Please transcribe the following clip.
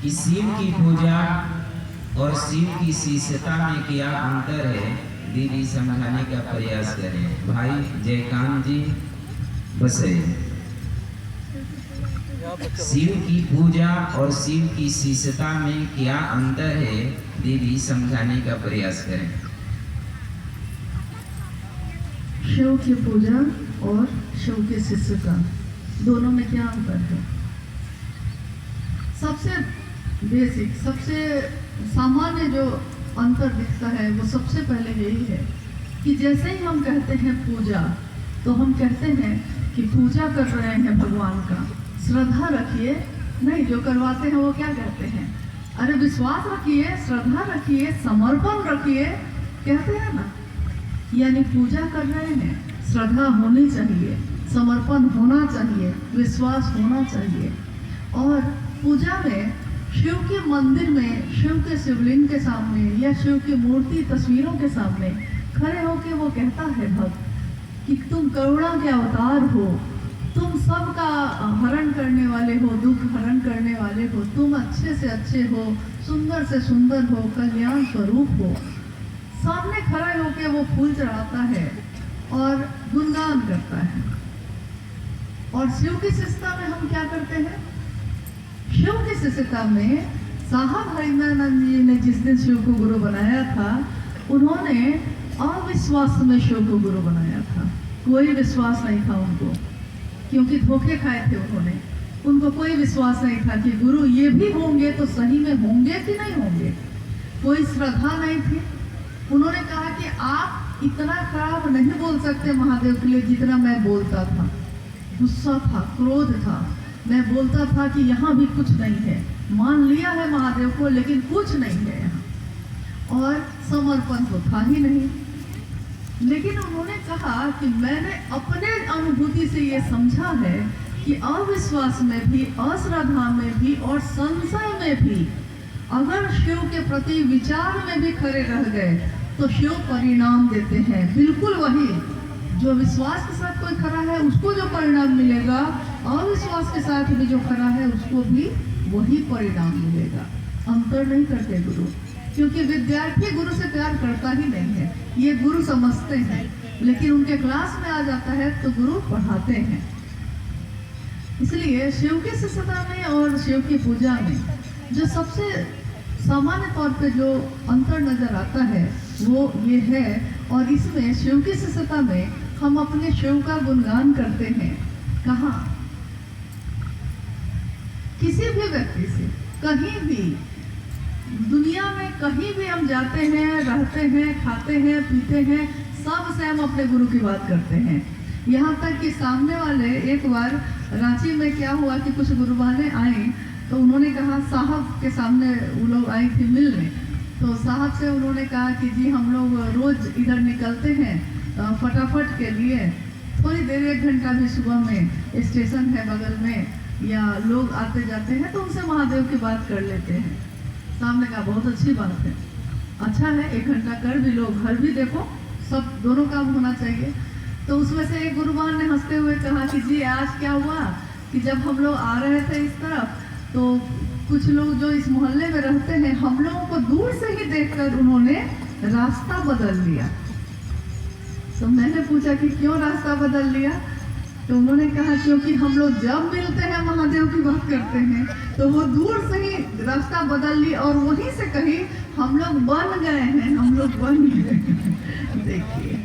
कि शिव की पूजा और शिव की शिष्यता में क्या अंतर है, दीदी समझाने का प्रयास करें। भाई जयकांत जी बसे। शिव की पूजा और शिव की शिष्यता में क्या अंतर है, दीदी समझाने का प्रयास करें। शिव की पूजा और शिव की शिष्यता दोनों में क्या अंतर है? सबसे बेसिक, सबसे सामान्य जो अंतर दिखता है वो सबसे पहले यही है कि जैसे ही हम कहते हैं पूजा, तो हम कहते हैं कि पूजा कर रहे हैं भगवान का, श्रद्धा रखिए। नहीं, जो करवाते हैं वो क्या कहते हैं? अरे विश्वास रखिए, श्रद्धा रखिए, समर्पण रखिए, कहते हैं ना। यानी पूजा कर रहे हैं, श्रद्धा होनी चाहिए, समर्पण होना चाहिए, विश्वास होना चाहिए। और पूजा में शिव के मंदिर में, शिव के शिवलिंग के सामने या शिव की मूर्ति तस्वीरों के सामने खड़े होके वो कहता है भक्त कि तुम करुणा के अवतार हो, तुम सबका हरण करने वाले हो, दुख हरण करने वाले हो, तुम अच्छे से अच्छे हो, सुंदर से सुंदर हो, कल्याण स्वरूप हो। सामने खड़े होके वो फूल चढ़ाता है और गुणगान करता है। और शिव की शिष्यता में हम क्या करते हैं? शिव की शिष्यता में साहब हरिनानंद जी ने जिस दिन शिव को गुरु बनाया था, उन्होंने अविश्वास में शिव को गुरु बनाया था। कोई विश्वास नहीं था उनको, क्योंकि धोखे खाए थे उन्होंने। उनको कोई विश्वास नहीं था कि गुरु ये भी होंगे तो सही में होंगे कि नहीं होंगे। कोई श्रद्धा नहीं थी। उन्होंने कहा कि आप इतना खराब नहीं बोल सकते महादेव के लिए जितना मैं बोलता था। गुस्सा था, क्रोध था, मैं बोलता था कि यहाँ भी कुछ नहीं है। मान लिया है महादेव को, लेकिन कुछ नहीं है यहाँ। और समर्पण तो था ही नहीं। लेकिन उन्होंने कहा कि मैंने अपने अनुभूति से ये समझा है कि अविश्वास में भी, अश्रद्धा में भी और संशय में भी अगर शिव के प्रति विचार में भी खड़े रह गए तो शिव परिणाम देते हैं। बिल्कुल वही जो विश्वास के साथ कोई खड़ा है उसको जो परिणाम मिलेगा, अविश्वास के साथ भी जो खड़ा है उसको भी वही परिणाम मिलेगा। अंतर नहीं करते गुरु, क्योंकि विद्यार्थी गुरु से प्यार करता ही नहीं है। ये गुरु समझते हैं, लेकिन उनके क्लास में आ जाता है तो गुरु पढ़ाते हैं। इसलिए शिव की शिष्यता में और शिव की पूजा में जो सबसे सामान्य तौर पे जो अंतर नजर आता है वो ये है। और इसमें शिव की शिष्यता में हम अपने शिव का गुणगान करते हैं। कहाँ? किसी भी व्यक्ति से, कहीं भी दुनिया में कहीं भी हम जाते हैं, रहते हैं, खाते हैं, पीते हैं, सबसे हम अपने गुरु की बात करते हैं। यहाँ तक कि सामने वाले, एक बार रांची में क्या हुआ कि कुछ गुरुवाने आए तो उन्होंने कहा, साहब के सामने वो लोग आई थी मिलने, तो साहब से उन्होंने कहा कि जी हम लोग रोज इधर निकलते हैं फटाफट के लिए, थोड़ी देर 1 घंटा भी सुबह में स्टेशन है बगल में, या लोग आते जाते हैं तो उनसे महादेव की बात कर लेते हैं। सामने कहा बहुत अच्छी बात है, अच्छा है, 1 घंटा कर भी लो, घर भी देखो, सब दोनों काम होना चाहिए। तो उसमें से एक गुरुवान ने हंसते हुए कहा कि जी आज क्या हुआ कि जब हम लोग आ रहे थे इस तरफ तो कुछ लोग जो इस मोहल्ले में रहते हैं, हम लोगों को दूर से ही देखकर उन्होंने रास्ता बदल लिया। तो मैंने पूछा कि क्यों रास्ता बदल लिया? तो उन्होंने कहा क्योंकि हम लोग जब मिलते हैं महादेव की बात करते हैं तो वो दूर से ही रास्ता बदल ली और वहीं से कहीं हम लोग बन गए हैं, हम लोग बन गए। देखिए